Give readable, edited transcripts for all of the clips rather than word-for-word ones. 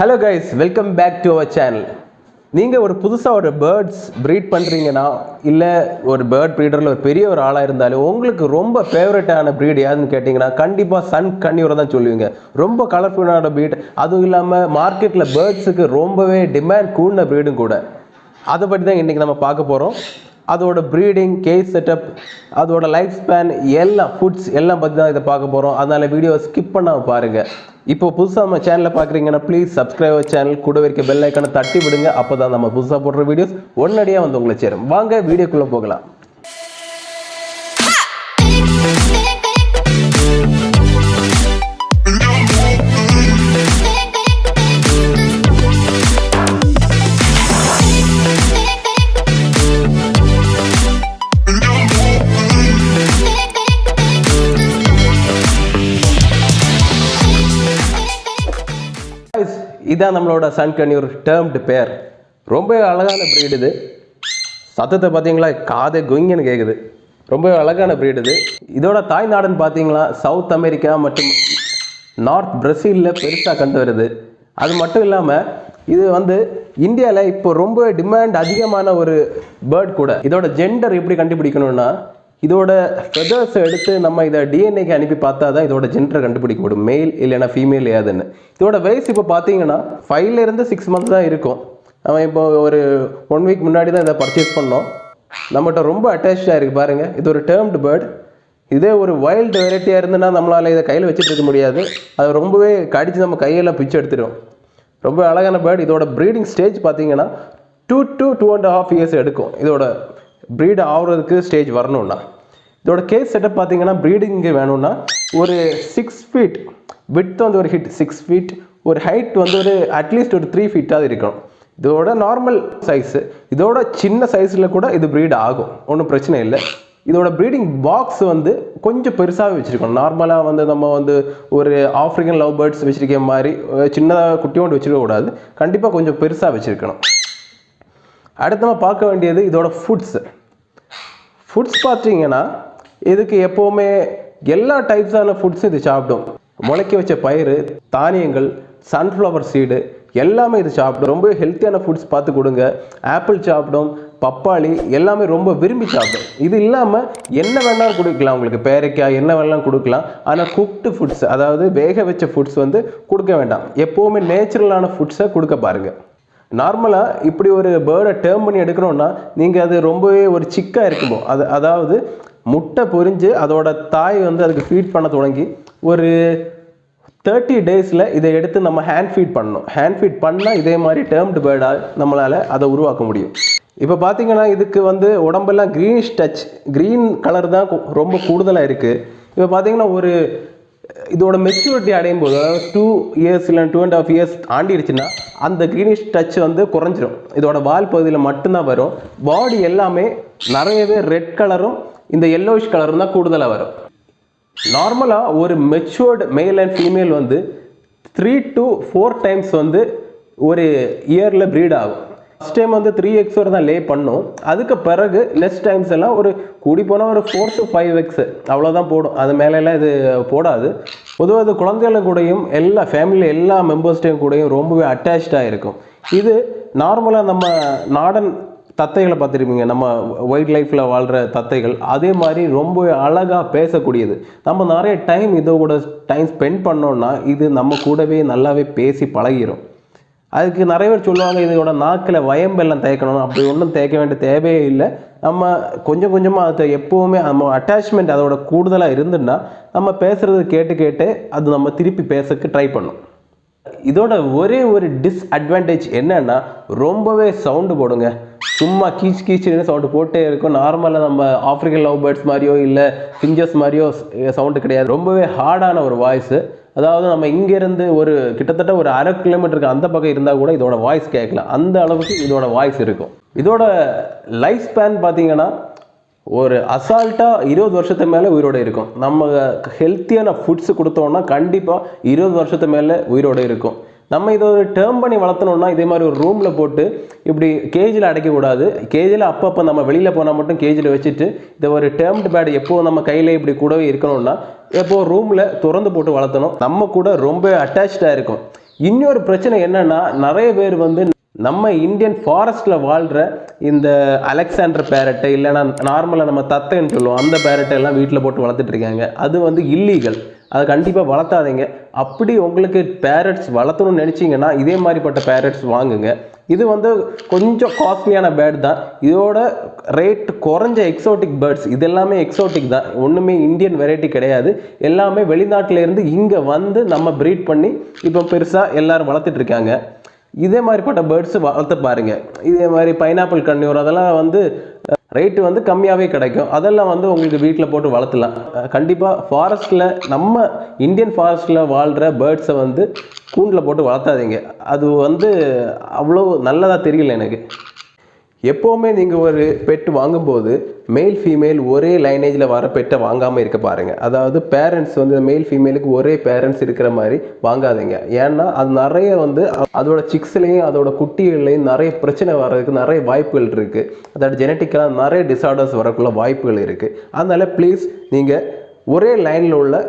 Hello guys, welcome back to our channel. நீங்கள் ஒரு புதுசாக ஒரு பேர்ட்ஸ் ப்ரீட் பண்ணுறீங்கன்னா இல்லை ஒரு பேர்ட் ப்ரீடரில் ஒரு பெரிய ஒரு ஆளாக இருந்தாலும் உங்களுக்கு ரொம்ப ஃபேவரட்டான ப்ரீட் யாருன்னு கேட்டிங்கன்னா கண்டிப்பாக சன் கன்யூரை தான் சொல்லுவீங்க. ரொம்ப கலர்ஃபுல்லான ப்ரீட், அதுவும் இல்லாமல் மார்க்கெட்டில் பேர்ட்ஸுக்கு ரொம்பவே டிமாண்ட் கூடின ப்ரீடும் கூட. அதை பற்றி தான் இன்றைக்கி நம்ம பார்க்க போகிறோம். அதோட ப்ரீடிங், கேஜ் செட்டப், அதோட லைஃப் ஸ்பேன், எல்லாம் ஃபுட்ஸ் எல்லாம் பற்றி தான் இதை பார்க்க போகிறோம். அதனால் வீடியோ ஸ்கிப் பண்ணாமல் பாருங்கள். இப்போ புதுசாக நம்ம சேனலில் பார்க்குறீங்கன்னா ப்ளீஸ் சப்ஸ்கிரைப் சேனல், கூட இருக்க பெல் ஐக்கானை தட்டி விடுங்க. அப்போ தான் நம்ம புதுசாக போடுற வீடியோஸ் உடனடியாக வந்து உங்களை சேரும். வாங்க வீடியோக்குள்ளே போகலாம். இதான் நம்மளோட சன் கன்யூர் டேர்ம்டு பேர். ரொம்ப அழகான ப்ரீடு இது. சத்தத்தை பார்த்தீங்களா, காதை கொங்கன்னு கேட்குது. ரொம்ப அழகான ப்ரீடு இது. இதோட தாய் நாடுன்னு பார்த்தீங்களா சவுத் அமெரிக்கா மற்றும் நார்த் பிரசீலில் பெருசாக கண்டு வருது. அது மட்டும் இல்லாமல் இது இந்தியாவில் இப்போ ரொம்ப டிமாண்ட் அதிகமான ஒரு பேர்ட் கூட. இதோட ஜெண்டர் எப்படி கண்டுபிடிக்கணும்னா, இதோட ஃபெதர்ஸை எடுத்து நம்ம இதை டிஎன்ஏக்கு அனுப்பி பார்த்தா தான் இதோட ஜெண்டரை கண்டுபிடிக்க முடியும், மெயில் இல்லைன்னா ஃபீமேல் ஏதுன்னு. இதோட வயசு இப்போ பார்த்தீங்கன்னா 5 to 6 months தான் இருக்கும். நம்ம இப்போ ஒரு 1 week முன்னாடி தான் இதை பர்ச்சேஸ் பண்ணோம். நம்மகிட்ட ரொம்ப அட்டாச்சாக இருக்குது பாருங்கள். இது ஒரு டேர்ம்டு பேர்ட். இதே ஒரு வைல்டு வெரைட்டியாக இருந்ததுன்னா நம்மளால் இதை கையில் வச்சுட்டு இருக்க முடியாது. அது ரொம்பவே கடித்து நம்ம கையெல்லாம் பிச்சு எடுத்துடும். ரொம்ப அழகான பேர்ட். இதோட ப்ரீடிங் ஸ்டேஜ் பார்த்தீங்கன்னா 2 to 2.5 years எடுக்கும் இதோட ப்ரீட் ஆகுறதுக்கு ஸ்டேஜ் வரணும்னா. இதோட கேஸ் செட்டப் பார்த்தீங்கன்னா ப்ரீடிங்கு வேணும்னா ஒரு 6 feet விட்த் ஒரு ஹிட் 6 feet, ஒரு ஹைட் ஒரு அட்லீஸ்ட் ஒரு 3 feet இருக்கணும். இதோட நார்மல் சைஸு. இதோட சின்ன சைஸில் கூட இது ப்ரீட் ஆகும், ஒன்றும் பிரச்சனை இல்லை. இதோட ப்ரீடிங் பாக்ஸ் கொஞ்சம் பெருசாகவே வச்சுருக்கணும். நார்மலாக நம்ம ஒரு ஆஃப்ரிக்கன் லவ் பேர்ட்ஸ் வச்சுருக்க மாதிரி சின்னதாக குட்டியோண்டு வச்சுருக்கக்கூடாது. கண்டிப்பாக கொஞ்சம் பெருசாக வச்சுருக்கணும். அடுத்து நம்ம பார்க்க வேண்டியது இதோட ஃபுட்ஸ் பார்த்தீங்கன்னா இதுக்கு எப்போவுமே எல்லா டைப்ஸான ஃபுட்ஸும் இது சாப்பிடும். முளைக்க வச்ச பயிறு, தானியங்கள், சன்ஃப்ளவர் சீடு எல்லாமே இது சாப்பிடும். ரொம்ப ஹெல்த்தியான ஃபுட்ஸ் பார்த்து கொடுங்க. ஆப்பிள் சாப்பிடும், பப்பாளி எல்லாமே ரொம்ப விரும்பி சாப்பிடும். இது இல்லாமல் என்ன வேணாலும் கொடுக்கலாம், உங்களுக்கு பேரைக்காய் என்ன வேணாலும் கொடுக்கலாம். ஆனால் குக்டு ஃபுட்ஸ், அதாவது வேக வச்ச ஃபுட்ஸ் கொடுக்க வேண்டாம். எப்போவுமே நேச்சுரலான ஃபுட்ஸை கொடுக்க பாருங்கள். நார்மலாக இப்படி ஒரு பேர்டை டேர்ம் பண்ணி எடுக்கணும்னா நீங்கள் அது ரொம்பவே ஒரு சிக்காக இருக்குமோ, அதாவது முட்டை பொரிஞ்சு அதோட தாய் அதுக்கு ஃபீட் பண்ண தொடங்கி ஒரு 30 days இதை எடுத்து நம்ம ஹேண்ட் ஃபீட் பண்ணணும். ஹேண்ட் ஃபீட் பண்ணால் இதே மாதிரி டேர்ம்டு பேர்டாக நம்மளால் அதை உருவாக்க முடியும். இப்போ பார்த்தீங்கன்னா இதுக்கு உடம்பெல்லாம் க்ரீனிஷ் டச், க்ரீன் கலர் தான் ரொம்ப கூடுதலாக இருக்குது. இப்போ பார்த்தீங்கன்னா ஒரு இதோட மெச்சூரிட்டி அடையும் போது, அதாவது 2 years இல்லை 2.5 years ஆண்டிடுச்சுன்னா அந்த க்ரீனிஷ் டச் குறைஞ்சிரும். இதோட வால் பகுதியில் மட்டும்தான் வரும். பாடி எல்லாமே நிறையவே ரெட் கலரும் இந்த எல்லோயிஷ் கலரும் தான் கூடுதலாக வரும். நார்மலாக ஒரு matured male and female 3 to 4 times ஒரு இயரில் ப்ரீட் ஆகும். ஃபஸ்ட் டைம் 3 eggs வரை தான் லே பண்ணும். அதுக்கு பிறகு நெக்ஸ்ட் டைம்ஸ் எல்லாம் ஒரு கூடி போனால் ஒரு 4 to 5 eggs அவ்வளோதான் போடும். அது மேலெல்லாம் இது போடாது. பொதுவாக இது குழந்தைகள் கூடயும் எல்லா ஃபேமிலியில் எல்லா மெம்பர்ஸ்டையும் கூடயும் ரொம்பவே அட்டாச்சாக இருக்கும். இது நார்மலாக நம்ம நாடன் தத்தைகளை பார்த்துருப்பீங்க, நம்ம வைல்ட் லைஃப்பில் வாழ்கிற தத்தைகள். அதே மாதிரி ரொம்ப அழகாக பேசக்கூடியது. நம்ம நிறைய டைம் இதோட டைம் ஸ்பெண்ட் பண்ணோன்னா இது நம்ம கூடவே நல்லாவே பேசி பழகிடும். அதுக்கு நிறைய பேர் சொல்லுவாங்க இதோட நாக்கில் வயம்பெல்லாம் தேய்க்கணும். அப்படி ஒன்றும் தேய்க்க வேண்டிய தேவையே இல்லை. நம்ம கொஞ்சம் கொஞ்சமாக அதை எப்போவுமே நம்ம அட்டாச்மெண்ட் அதோட கூடுதலாக இருந்துன்னா நம்ம பேசுகிறது கேட்டு கேட்டு அது நம்ம திருப்பி பேசக்கு ட்ரை பண்ணும். இதோட ஒரே ஒரு டிஸ்அட்வான்டேஜ் என்னன்னா ரொம்பவே சவுண்டு போடுங்க. சும்மா கீச் கீச்சுன்னு சவுண்டு போட்டே இருக்கும். நார்மலாக நம்ம ஆஃப்ரிக்கன் லவ் பேர்ட்ஸ் மாதிரியோ இல்லை ஃபிஞ்சஸ் மாதிரியோ சவுண்டு கிடையாது. ரொம்பவே ஹார்டான ஒரு வாய்ஸு. அதாவது நம்ம இங்கேருந்து ஒரு கிட்டத்தட்ட ஒரு 1/2 kilometer அந்த பக்கம் இருந்தால் கூட இதோட வாய்ஸ் கேட்கலாம். அந்த அளவுக்கு இதோட வாய்ஸ் இருக்கும். இதோட லைஃப் ஸ்பேன் பார்த்தீங்கன்னா ஒரு அசால்ட்டாக 20 வருஷத்து மேலே உயிரோடு இருக்கும். நம்ம ஹெல்த்தியான ஃபுட்ஸ் கொடுத்தோம்னா கண்டிப்பாக 20 வருஷத்து மேலே உயிரோடு இருக்கும். நம்ம இதை ஒரு டேர்ம் பண்ணி வளர்த்தணும்னா இதே மாதிரி ஒரு ரூமில் போட்டு இப்படி கேஜில் அடைக்கக்கூடாது. கேஜில் அப்பப்போ நம்ம வெளியில் போனால் மட்டும் கேஜில் வச்சுட்டு இதை ஒரு டேர்ம்டு பேட் எப்போது நம்ம கையில் இப்படி கூடவே இருக்கணும்னா எப்போது ரூமில் திறந்து போட்டு வளர்த்தணும். நம்ம கூட ரொம்ப அட்டாச்சாக இருக்கும். இன்னொரு பிரச்சனை என்னன்னா, நிறைய பேர் வந்து நம்ம இந்தியன் ஃபாரஸ்ட்ல வாழ்ற இந்த அலெக்சாண்டர் பேரட்டை இல்லைன்னா நார்மலாக நம்ம தத்தைன்னு சொல்லுவோம், அந்த பேரட்டை எல்லாம் வீட்டில் போட்டு வளர்த்துட்டு இருக்காங்க. அது வந்து இல்லீகல். அதை கண்டிப்பாக வளர்த்தாதீங்க. அப்படி உங்களுக்கு பேரட்ஸ் வளர்த்தணும்னு நினச்சிங்கன்னா இதே மாதிரிப்பட்ட பேரட்ஸ் வாங்குங்க. இது வந்து கொஞ்சம் காஸ்ட்லியான பேர்ட் தான். இதோட ரேட் குறைஞ்ச எக்ஸோட்டிக் பேர்ட்ஸ், இது எல்லாமே எக்ஸோட்டிக் தான், ஒன்றுமே இந்தியன் வெரைட்டி கிடையாது. எல்லாமே வெளிநாட்டிலேருந்து இங்கே வந்து நம்ம ப்ரீட் பண்ணி இப்போ பெருசாக எல்லோரும் வளர்த்துட்டு இருக்காங்க. இதே மாதிரிப்பட்ட பேர்ட்ஸ் வளர்த்து பாருங்கள். இதே மாதிரி பைனாப்பிள் கன்னியூர் அதெல்லாம் வந்து ரேட்டு வந்து கம்மியாகவே கிடைக்கும். அதெல்லாம் வந்து உங்களுக்கு வீட்டில் போட்டு வளர்த்தலாம். கண்டிப்பாக ஃபாரஸ்ட்டில் நம்ம இந்தியன் ஃபாரஸ்ட்டில் வாழ்கிற பேர்ட்ஸை வந்து கூண்டில் போட்டு வளர்த்தாதீங்க. அது வந்து அவ்வளோ நல்லதாக தெரியல எனக்கு. எப்போவுமே நீங்கள் ஒரு பெட் வாங்கும்போது மேல் ஃபீமேல் ஒரே லைனேஜில் வர பெட்டை வாங்காமல் இருக்க பாருங்கள். அதாவது பேரண்ட்ஸ் வந்து மேல் ஃபீமேலுக்கு ஒரே பேரண்ட்ஸ் இருக்கிற மாதிரி வாங்காதீங்க. ஏன்னா அது நிறைய வந்து அதோட சிக்ஸ்லேயும் அதோட குட்டிகள்லையும் நிறைய பிரச்சனை வர்றதுக்கு நிறைய வாய்ப்புகள் இருக்குது. அதோட ஜெனட்டிக்கலாக நிறைய டிஸார்டர்ஸ் வரக்குள்ள வாய்ப்புகள் இருக்குது. அதனால ப்ளீஸ் நீங்கள் ஒரே லைனில் உள்ள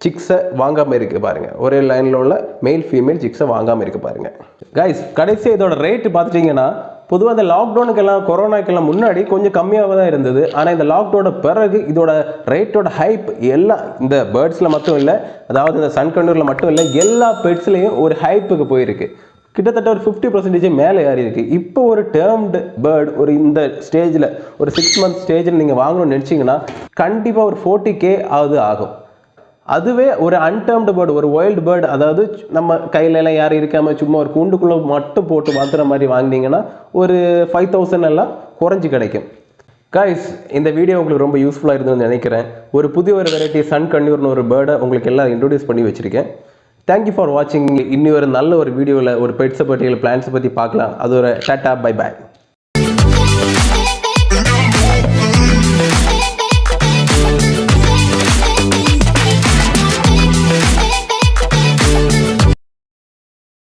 சிக்ஸை வாங்காமல் இருக்க பாருங்கள். ஒரே லைனில் உள்ள மேல் ஃபீமேல் சிக்ஸை வாங்காமல் இருக்க பாருங்கள். கைஸ், கடைசி இதோட ரேட்டு பார்த்துட்டிங்கன்னா பொதுவாக இந்த லாக்டவுனுக்கெல்லாம் கொரோனாக்கெல்லாம் முன்னாடி கொஞ்சம் கம்மியாக தான் இருந்தது. ஆனால் இந்த லாக்டவுனோட பிறகு இதோட ரேட்டோட ஹைப் எல்லாம் இந்த பேர்ட்ஸில் மட்டும் இல்லை, அதாவது இந்த சன் கன்யூரில் மட்டும் இல்லை, எல்லா பெட்ஸ்லேயும் ஒரு ஹைப்புக்கு போயிருக்கு. கிட்டத்தட்ட ஒரு 50% மேலே ஏறி இருக்குது. இப்போ ஒரு டேர்ம்டு பேர்டு ஒரு இந்த ஸ்டேஜில் ஒரு 6 month ஸ்டேஜில் நீங்கள் வாங்கணும்னு நினச்சிங்கன்னா கண்டிப்பாக ஒரு 40K ஆகும். அதுவே ஒரு அன்டேர்ம்டு பேர்டு, ஒரு வைல்டு பேர்டு, அதாவது நம்ம கையிலலாம் யாரும் இருக்காமல் சும்மா ஒரு கூண்டுக்குள்ளே மட்டும் போட்டு மாற்றுற மாதிரி வாங்கினீங்கன்னா ஒரு 5000 எல்லாம் குறைஞ்சி கிடைக்கும். கைஸ், இந்த வீடியோ உங்களுக்கு ரொம்ப யூஸ்ஃபுல்லாக இருந்ததுன்னு நினைக்கிறேன். ஒரு புதிய ஒரு வெரைட்டி சன் கன்யூர்னு ஒரு பேர்டை உங்களுக்கு எல்லாம் இன்ட்ரோடியூஸ் பண்ணி வச்சுருக்கேன். தேங்க்யூ ஃபார் வாட்சிங். இன்னும் ஒரு நல்ல ஒரு வீடியோவில் ஒரு பெட்ஸை பற்றி பிளான்ஸை பற்றி பார்க்கலாம். அது ஒரு டாட்டா, பை பாய்.